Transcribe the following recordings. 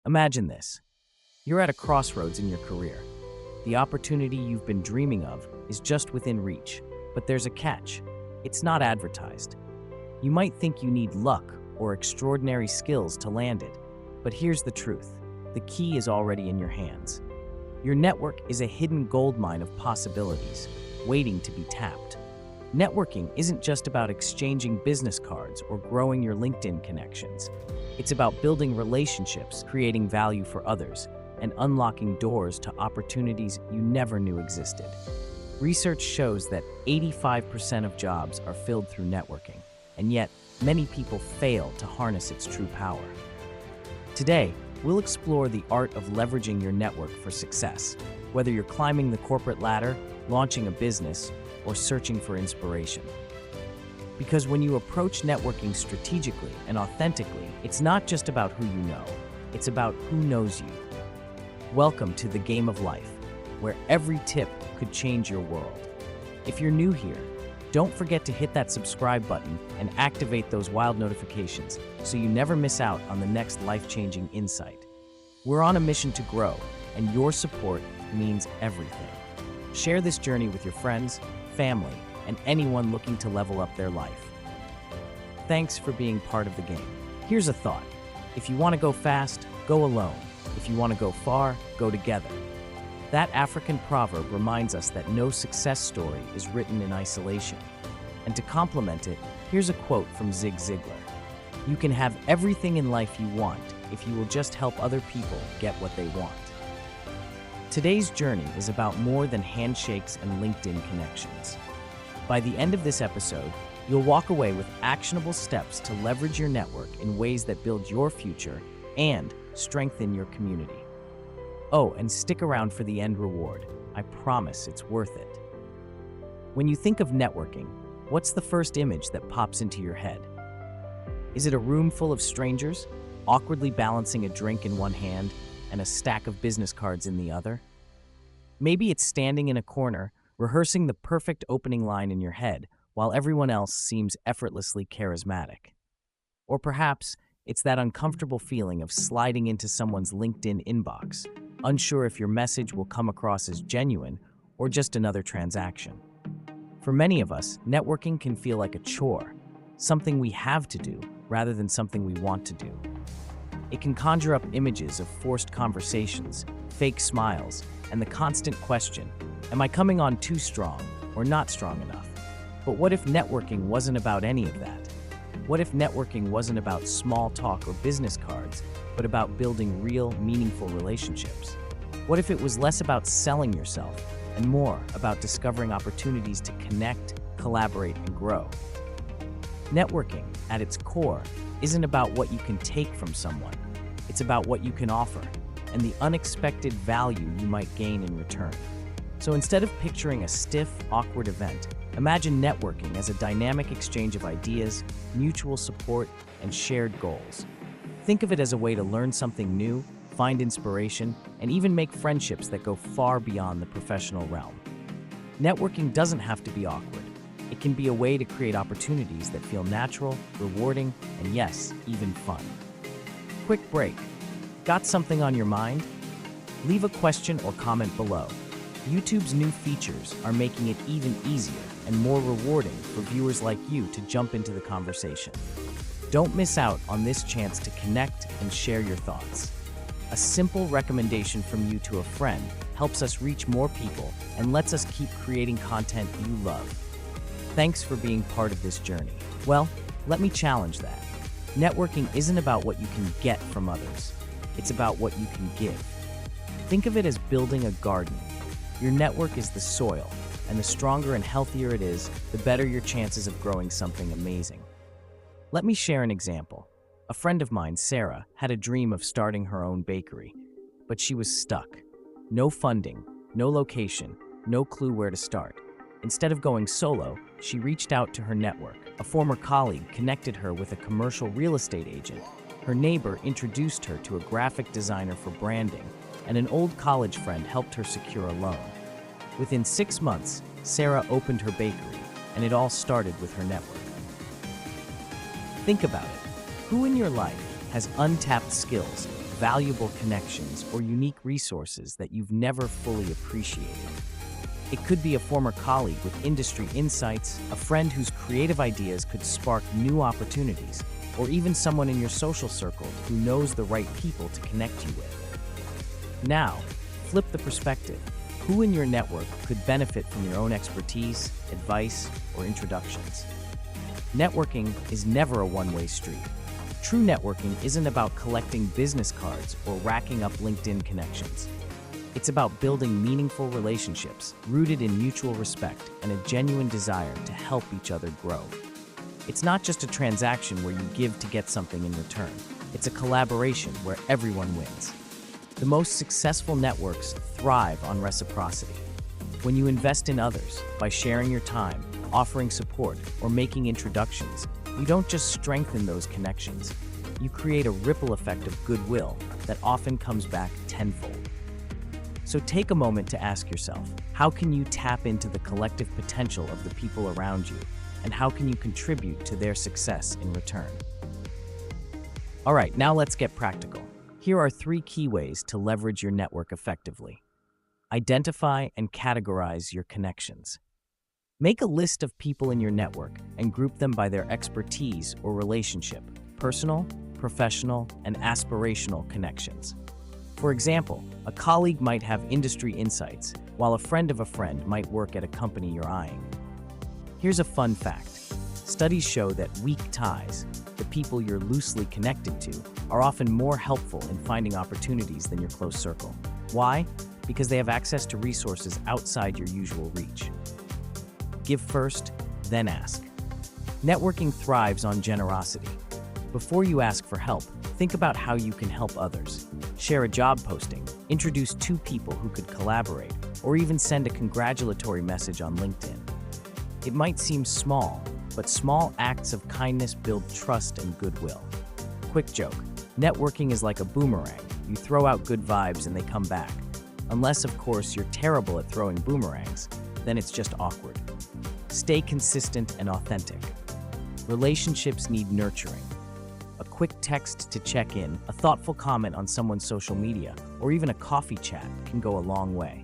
Imagine this. You're at a crossroads in your career. The opportunity you've been dreaming of is just within reach, but there's a catch. It's not advertised. You might think you need luck or extraordinary skills to land it, but here's the truth. The key is already in your hands. Your network is a hidden goldmine of possibilities, waiting to be tapped. Networking isn't just about exchanging business cards or growing your LinkedIn connections. It's about building relationships, creating value for others, and unlocking doors to opportunities you never knew existed. Research shows that 85% of jobs are filled through networking, and yet many people fail to harness its true power. Today, we'll explore the art of leveraging your network for success, whether you're climbing the corporate ladder, launching a business, or searching for inspiration. Because when you approach networking strategically and authentically, it's not just about who you know, it's about who knows you. Welcome to the game of life, where every tip could change your world. If you're new here, don't forget to hit that subscribe button and activate those wild notifications so you never miss out on the next life-changing insight. We're on a mission to grow, and your support means everything. Share this journey with your friends, family, and anyone looking to level up their life. Thanks for being part of the game. Here's a thought. If you want to go fast, go alone. If you want to go far, go together. That African proverb reminds us that no success story is written in isolation. And to complement it, here's a quote from Zig Ziglar. You can have everything in life you want if you will just help other people get what they want. Today's journey is about more than handshakes and LinkedIn connections. By the end of this episode, you'll walk away with actionable steps to leverage your network in ways that build your future and strengthen your community. Oh, and stick around for the end reward. I promise it's worth it. When you think of networking, what's the first image that pops into your head? Is it a room full of strangers, awkwardly balancing a drink in one hand and a stack of business cards in the other? Maybe it's standing in a corner, rehearsing the perfect opening line in your head while everyone else seems effortlessly charismatic. Or perhaps it's that uncomfortable feeling of sliding into someone's LinkedIn inbox, unsure if your message will come across as genuine or just another transaction. For many of us, networking can feel like a chore, something we have to do rather than something we want to do. It can conjure up images of forced conversations, fake smiles, and the constant question, am I coming on too strong or not strong enough? But what if networking wasn't about any of that? What if networking wasn't about small talk or business cards, but about building real, meaningful relationships? What if it was less about selling yourself and more about discovering opportunities to connect, collaborate, and grow? Networking, at its core, isn't about what you can take from someone. It's about what you can offer and the unexpected value you might gain in return. So instead of picturing a stiff, awkward event, imagine networking as a dynamic exchange of ideas, mutual support, and shared goals. Think of it as a way to learn something new, find inspiration, and even make friendships that go far beyond the professional realm. Networking doesn't have to be awkward. It can be a way to create opportunities that feel natural, rewarding, and yes, even fun. Quick break. Got something on your mind? Leave a question or comment below. YouTube's new features are making it even easier and more rewarding for viewers like you to jump into the conversation. Don't miss out on this chance to connect and share your thoughts. A simple recommendation from you to a friend helps us reach more people and lets us keep creating content you love. Thanks for being part of this journey. Well, let me challenge that. Networking isn't about what you can get from others. It's about what you can give. Think of it as building a garden. Your network is the soil, and the stronger and healthier it is, the better your chances of growing something amazing. Let me share an example. A friend of mine, Sarah, had a dream of starting her own bakery, but she was stuck. No funding, no location, no clue where to start. Instead of going solo, she reached out to her network. A former colleague connected her with a commercial real estate agent. Her neighbor introduced her to a graphic designer for branding, and an old college friend helped her secure a loan. Within 6 months, Sarah opened her bakery, and it all started with her network. Think about it. Who in your life has untapped skills, valuable connections or unique resources that you've never fully appreciated. It could be a former colleague with industry insights, a friend whose creative ideas could spark new opportunities, or even someone in your social circle who knows the right people to connect you with. Now, flip the perspective. Who in your network could benefit from your own expertise, advice, or introductions? Networking is never a one-way street. True networking isn't about collecting business cards or racking up LinkedIn connections. It's about building meaningful relationships rooted in mutual respect and a genuine desire to help each other grow. It's not just a transaction where you give to get something in return. It's a collaboration where everyone wins. The most successful networks thrive on reciprocity. When you invest in others by sharing your time, offering support, or making introductions, you don't just strengthen those connections. You create a ripple effect of goodwill that often comes back tenfold. So take a moment to ask yourself, how can you tap into the collective potential of the people around you, and how can you contribute to their success in return? All right, now let's get practical. Here are 3 key ways to leverage your network effectively. Identify and categorize your connections. Make a list of people in your network and group them by their expertise or relationship, personal, professional, and aspirational connections. For example, a colleague might have industry insights, while a friend of a friend might work at a company you're eyeing. Here's a fun fact. Studies show that weak ties, the people you're loosely connected to, are often more helpful in finding opportunities than your close circle. Why? Because they have access to resources outside your usual reach. Give first, then ask. Networking thrives on generosity. Before you ask for help, think about how you can help others. Share a job posting, introduce 2 people who could collaborate, or even send a congratulatory message on LinkedIn. It might seem small, but small acts of kindness build trust and goodwill. Quick joke, networking is like a boomerang. You throw out good vibes and they come back. Unless, of course, you're terrible at throwing boomerangs, then it's just awkward. Stay consistent and authentic. Relationships need nurturing. A quick text to check in, a thoughtful comment on someone's social media, or even a coffee chat can go a long way.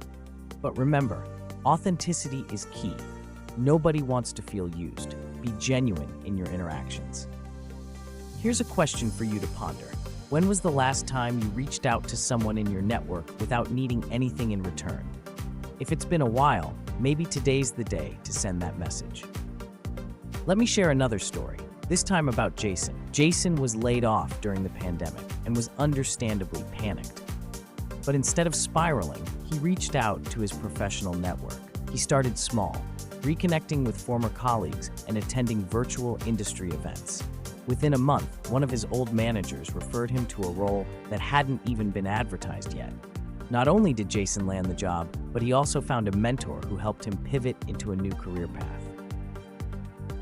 But remember, authenticity is key. Nobody wants to feel used. Be genuine in your interactions. Here's a question for you to ponder. When was the last time you reached out to someone in your network without needing anything in return? If it's been a while, maybe today's the day to send that message. Let me share another story, this time about Jason. Jason was laid off during the pandemic and was understandably panicked. But instead of spiraling, he reached out to his professional network. He started small, reconnecting with former colleagues and attending virtual industry events. Within a month, one of his old managers referred him to a role that hadn't even been advertised yet. Not only did Jason land the job, but he also found a mentor who helped him pivot into a new career path.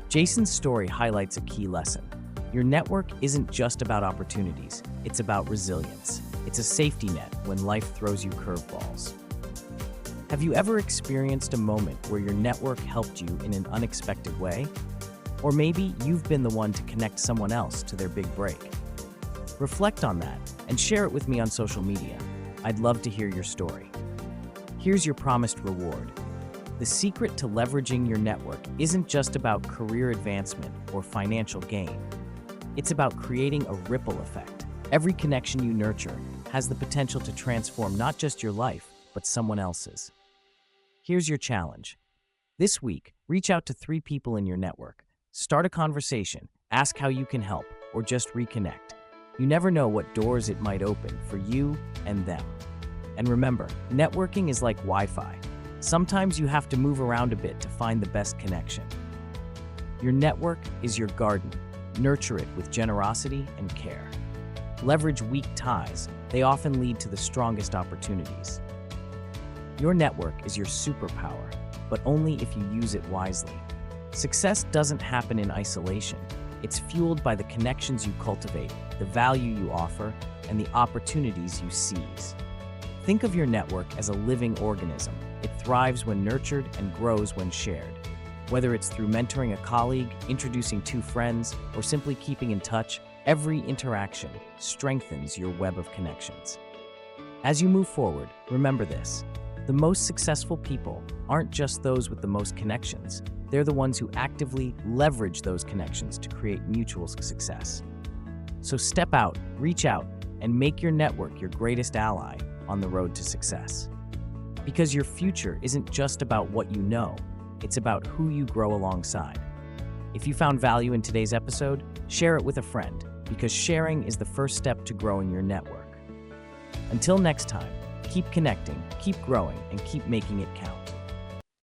Jason's story highlights a key lesson. Your network isn't just about opportunities, it's about resilience. It's a safety net when life throws you curveballs. Have you ever experienced a moment where your network helped you in an unexpected way? Or maybe you've been the one to connect someone else to their big break. Reflect on that and share it with me on social media. I'd love to hear your story. Here's your promised reward. The secret to leveraging your network isn't just about career advancement or financial gain. It's about creating a ripple effect. Every connection you nurture has the potential to transform not just your life, but someone else's. Here's your challenge. This week, reach out to 3 people in your network. Start a conversation, ask how you can help, or just reconnect. You never know what doors it might open for you and them. And remember, networking is like Wi-Fi. Sometimes you have to move around a bit to find the best connection. Your network is your garden. Nurture it with generosity and care. Leverage weak ties. They often lead to the strongest opportunities. Your network is your superpower, but only if you use it wisely. Success doesn't happen in isolation. It's fueled by the connections you cultivate, the value you offer, and the opportunities you seize. Think of your network as a living organism. It thrives when nurtured and grows when shared. Whether it's through mentoring a colleague, introducing 2 friends, or simply keeping in touch, Every interaction strengthens your web of connections. As you move forward, remember this. The most successful people aren't just those with the most connections. They're the ones who actively leverage those connections to create mutual success. So step out, reach out, and make your network your greatest ally on the road to success. Because your future isn't just about what you know, it's about who you grow alongside. If you found value in today's episode, share it with a friend, because sharing is the first step to growing your network. Until next time, keep connecting, keep growing, and keep making it count.